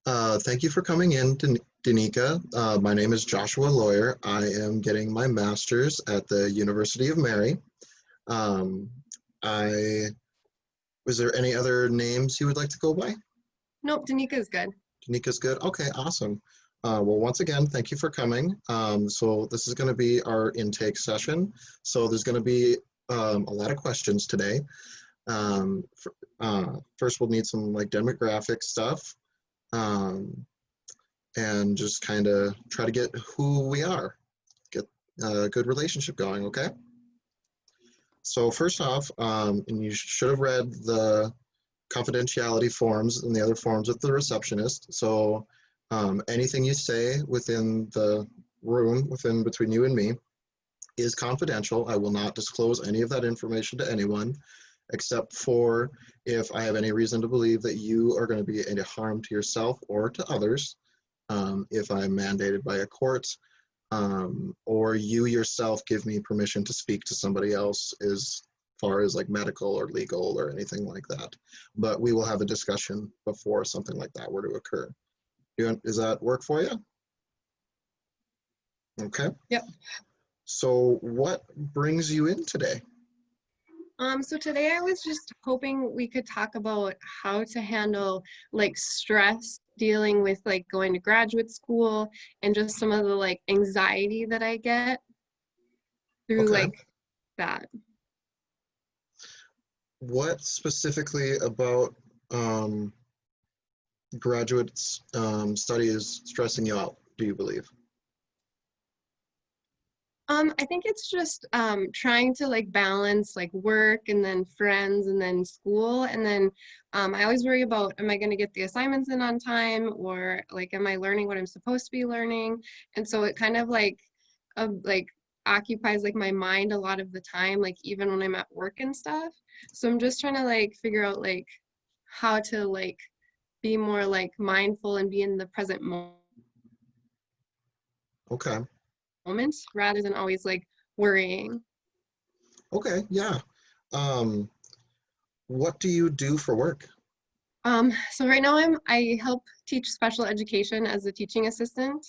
Thank you for coming in, Danica. My name is Joshua Lawyer. I am getting my master's at the University of Mary. Um, I Was there any other names you would like to go by? Nope, Danica is good. Danica's good. Okay, awesome. Well, once again, thank you for coming. So this is going to be our intake session. So there's going to be a lot of questions today. First, we'll need some like demographic stuff. Um, and just kind of try to get who we are, get a good relationship going, okay? So first off, and you should have read the confidentiality forms and the other forms with the receptionist. So anything you say within the room, within between you and me, is confidential. I will not disclose any of that information to anyone, except for if I have any reason to believe that you are going to be a harm to yourself or to others. If I'm mandated by a court, or you yourself give me permission to speak to somebody else as far as like medical or legal or anything like that. But we will have a discussion before something like that were to occur. Does that work for you? Okay. Yep. So what brings you in today? So today I was just hoping we could talk about how to handle like stress dealing with like going to graduate school and just some of the like anxiety that I get through Okay. like that. What specifically about graduate study is stressing you out, do you believe? I think it's just trying to like balance like work and then friends and then school. And then I always worry about, am I going to get the assignments in on time, or like, am I learning what I'm supposed to be learning? And so it kind of like occupies like my mind a lot of the time, like even when I'm at work and stuff. So I'm just trying to like figure out like how to like be more like mindful and be in the present Okay. moment rather than always like worrying. Okay, yeah. Um, what do you do for work? So right now I help teach special education as a teaching assistant.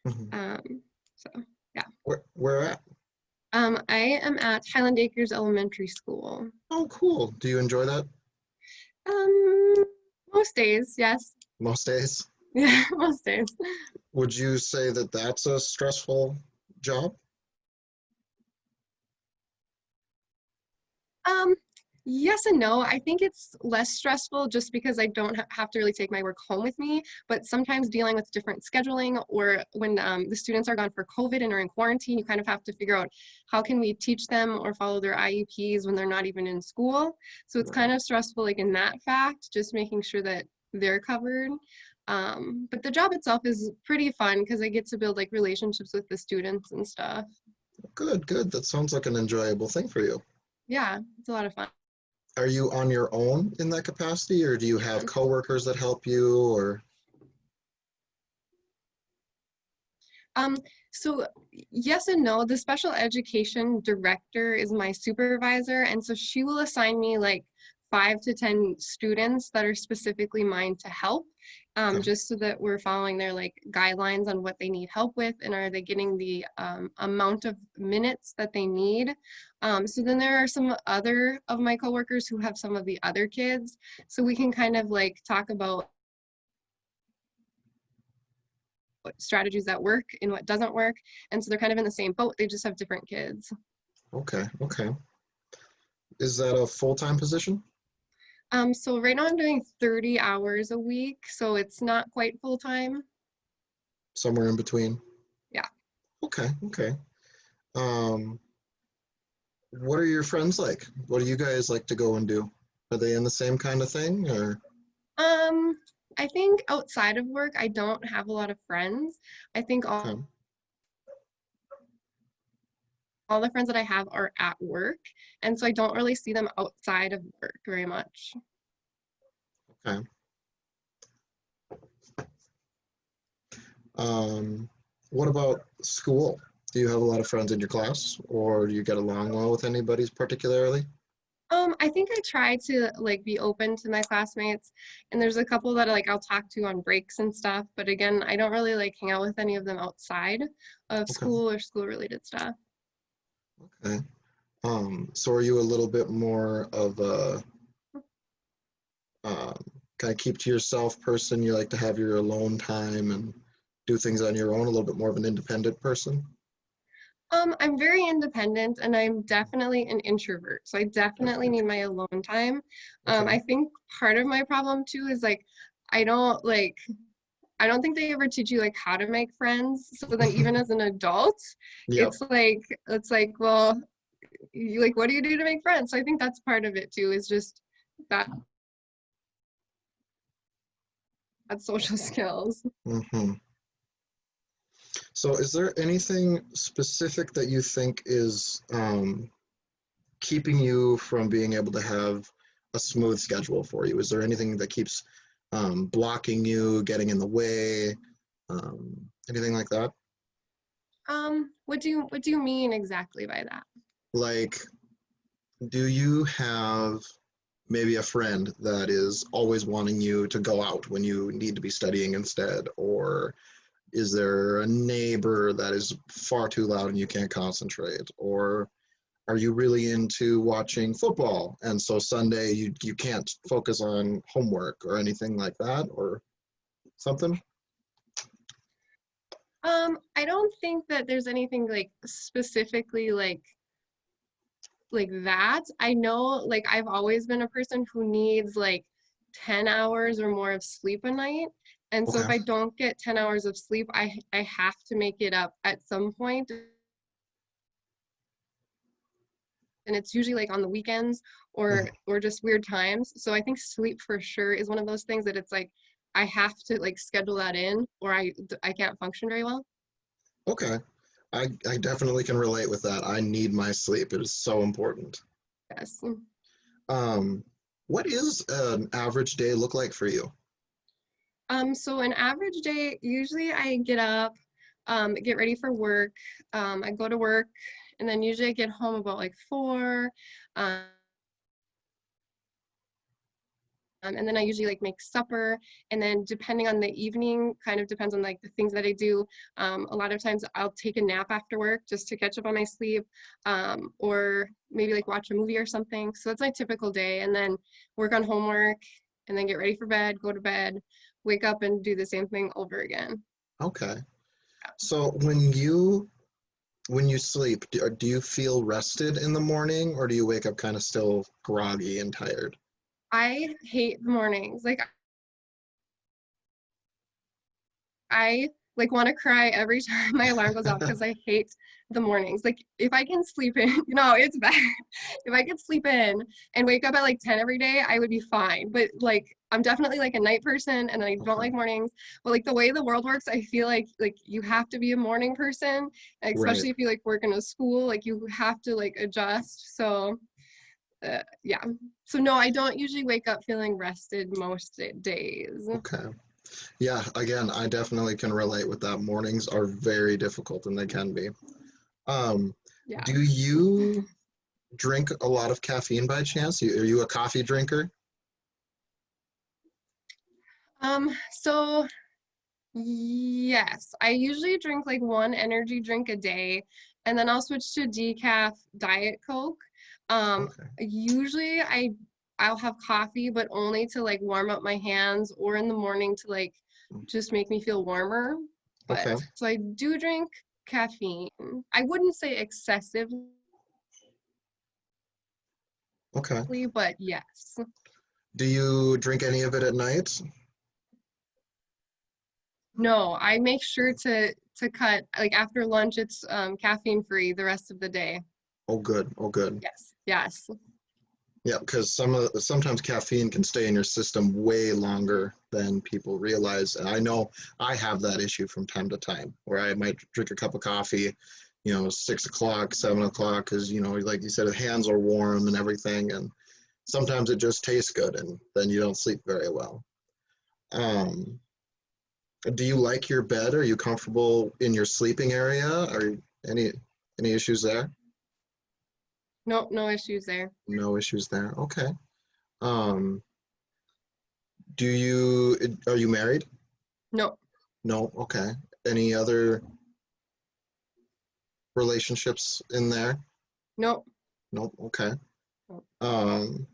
Mhm. Um, so yeah. Where at? I am at Highland Acres Elementary School. Oh, cool. Do you enjoy that Um, Most days, yes. most days? Yeah, most days. Would you say that that's a stressful job? Um, yes and no. I think it's less stressful just because I don't have to really take my work home with me. But sometimes dealing with different scheduling, or when the students are gone for COVID and are in quarantine, you kind of have to figure out how can we teach them or follow their IEPs when they're not even in school. So it's Right. kind of stressful, like in that fact, just making sure that they're covered. But the job itself is pretty fun because I get to build like relationships with the students and stuff. Good, good. That sounds like an enjoyable thing for you. Yeah, it's a lot of fun. Are you on your own in that capacity, or do you have coworkers that help you, or? Um, so yes and no. The special education director is my supervisor, and so she will assign me like 5 to 10 students that are specifically mine to help, Okay. just so that we're following their like guidelines on what they need help with, and are they getting the amount of minutes that they need. So then there are some other of my coworkers who have some of the other kids, so we can kind of like talk about what strategies that work and what doesn't work. And so they're kind of in the same boat. They just have different kids. Okay, okay. Is that a full-time position? So right now I'm doing 30 hours a week, so it's not quite full time. Somewhere in between? Yeah. Okay, okay. Um, what are your friends like? What do you guys like to go and do? Are they in the same kind of thing, or? Um, I think outside of work, I don't have a lot of friends. I think Okay, all the friends that I have are at work, and so I don't really see them outside of work very much. okay. Um, what about school? Do you have a lot of friends in your class, or do you get along well with anybody particularly? I think I try to like be open to my classmates, and there's a couple that like I'll talk to on breaks and stuff. But again, I don't really like hang out with any of them outside of Okay, school or school related stuff. okay. So are you a little bit more of a um, kind of keep to yourself person? You like to have your alone time and do things on your own, a little bit more of an independent person? I'm very independent and I'm definitely an introvert. So I definitely Okay. need my alone time. Okay. I think part of my problem too is like I don't like I don't think they ever teach you like how to make friends. So then even as an adult, Yep. it's like, well, you like what do you do to make friends? So I think that's part of it too, is just that that social skills. hmm So is there anything specific that you think is keeping you from being able to have a smooth schedule for you? Is there anything that keeps blocking you, getting in the way, anything like that? What do you mean exactly by that? Like, do you have maybe a friend that is always wanting you to go out when you need to be studying instead? Or is there a neighbor that is far too loud and you can't concentrate? Or are you really into watching football and so Sunday you can't focus on homework or anything like that or something? I don't think that there's anything like specifically like that. I know like I've always been a person who needs like 10 hours or more of sleep a night. And so Okay. if I don't get 10 hours of sleep, I have to make it up at some point. And it's usually like on the weekends Mhm. or just weird times. So I think sleep for sure is one of those things that it's like I have to like schedule that in or I can't function very well. Okay. I definitely can relate with that. I need my sleep. It is so important. Yes. Um, what is an average day look like for you? So an average day, usually I get up, get ready for work. I go to work, and then usually I get home about like 4. Um, and then I usually like make supper, and then depending on the evening, kind of depends on like the things that I do. A lot of times I'll take a nap after work just to catch up on my sleep, or maybe like watch a movie or something. So that's my typical day, and then work on homework, and then get ready for bed, go to bed, wake up, and do the same thing over again. Okay. So when you sleep, do you feel rested in the morning or do you wake up kind of still groggy and tired? I hate the mornings. Like I like want to cry every time my alarm goes off because I hate the mornings. Like if I can sleep in, it's bad. If I could sleep in and wake up at like 10 every day, I would be fine. But like I'm definitely like a night person and I don't Okay. like mornings. But like the way the world works, I feel like you have to be a morning person, Right. especially if you like work in a school, like you have to like adjust. So yeah. So no, I don't usually wake up feeling rested most days. Okay. Yeah, again, I definitely can relate with that. Mornings are very difficult and they can be. Um, Yeah. do you drink a lot of caffeine by chance? Are you a coffee drinker? So yes, I usually drink like one energy drink a day, and then I'll switch to decaf Diet Coke. Okay. Usually I'll have coffee, but only to like warm up my hands or in the morning to like just make me feel warmer. But Okay. so I do drink caffeine. I wouldn't say excessively, Okay. but yes. Do you drink any of it at night? No, I make sure to cut like after lunch it's caffeine free the rest of the day. Oh, good. Oh, good. Yes. Yes. Yeah, because sometimes caffeine can stay in your system way longer than people realize. And I know I have that issue from time to time where I might drink a cup of coffee, 6 o'clock, 7 o'clock, because like you said, the hands are warm and everything, and sometimes it just tastes good, and then you don't sleep very well. Um, do you like your bed? Are you comfortable in your sleeping area? Are any issues there? Nope, no issues there. No issues there. Okay. Um, are you married? Nope, No. Okay. Any other relationships in there? nope. Nope. Okay. Nope. Um,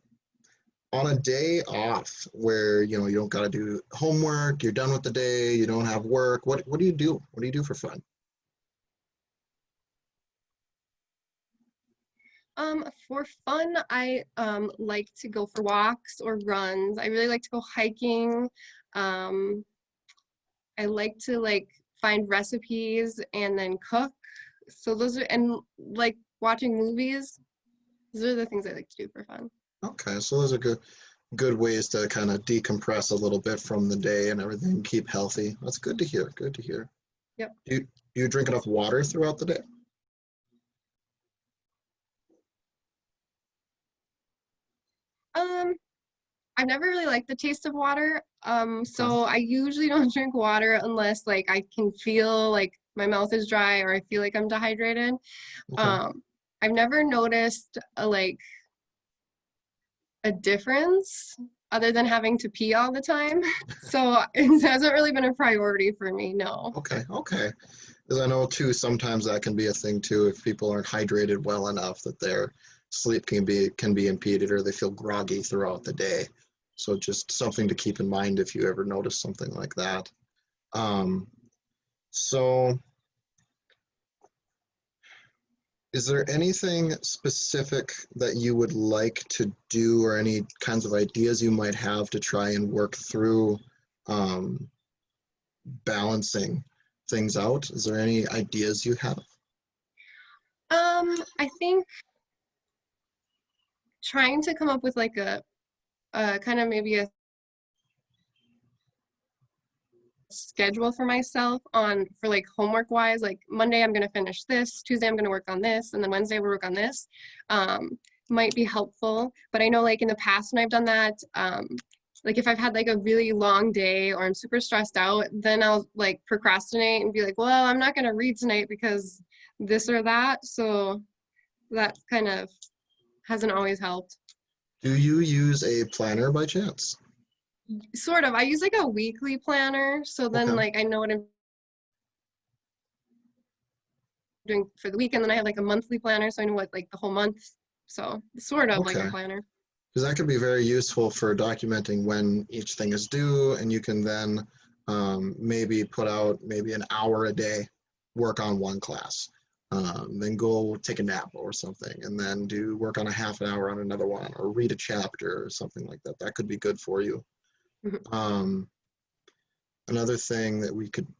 on a day off where, you don't got to do homework, you're done with the day, you don't have work, what do you do? What do you do for fun? For fun, I like to go for walks or runs. I really like to go hiking. Um, I like to find recipes and then cook. So those are, and like watching movies. Those are the things I like to do for fun. Okay, so those are good ways to kind of decompress a little bit from the day and everything, keep healthy. That's good to hear. Good to hear. Yep. Do you drink enough water throughout the day? Um, I've never really liked the taste of water. Okay. So I usually don't drink water unless like I can feel like my mouth is dry or I feel like I'm dehydrated. Okay. Um, I've never noticed a difference other than having to pee all the time. So it hasn't really been a priority for me, no. Okay. Okay. Because I know too, sometimes that can be a thing too, if people aren't hydrated well enough that their sleep can be impeded or they feel groggy throughout the day. So just something to keep in mind if you ever notice something like that. Um, so is there anything specific that you would like to do or any kinds of ideas you might have to try and work through um, balancing things out? Is there any ideas you have? I think trying to come up with like a kind of maybe a schedule for myself on for like homework wise, like Monday I'm gonna finish this, Tuesday I'm gonna work on this, and then Wednesday we'll work on this. Might be helpful. But I know like in the past when I've done that, like if I've had like a really long day or I'm super stressed out, then I'll like procrastinate and be like, well, I'm not gonna read tonight because this or that. So that kind of hasn't always helped. Do you use a planner by chance? Sort of. I use like a weekly planner, so then Okay. like I know what I'm doing for the week, and then I have like a monthly planner, so I know what like the whole month. So sort of like a Okay. planner. Because that could be very useful for documenting when each thing is due, and you can then maybe put out maybe an hour a day, work on one class, then go take a nap or something, and then do work on a half an hour on another one, or read a chapter or something like that. That could be good for you. Mhm. Um, another thing that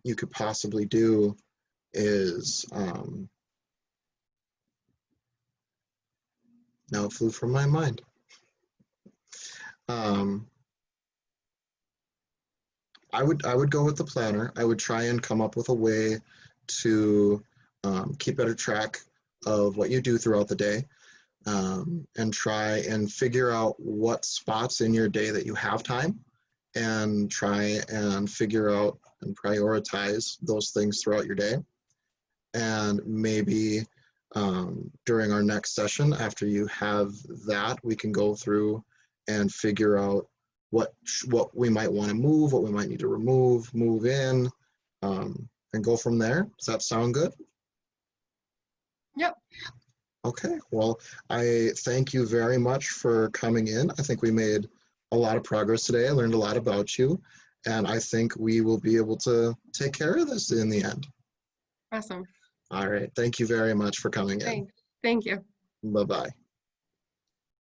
you could possibly do is now it flew from my mind. Um, I would go with the planner. I would try and come up with a way to keep better track of what you do throughout the day, and try and figure out what spots in your day that you have time, and try and figure out and prioritize those things throughout your day. And maybe during our next session, after you have that, we can go through and figure out what we might want to move, what we might need to remove, move in, and go from there. Does that sound good? Yep. Okay, well, I thank you very much for coming in. I think we made a lot of progress today. I learned a lot about you, and I think we will be able to take care of this in the end. Awesome. All right, thank you very much for coming in. Thanks. Thank you. Bye-bye.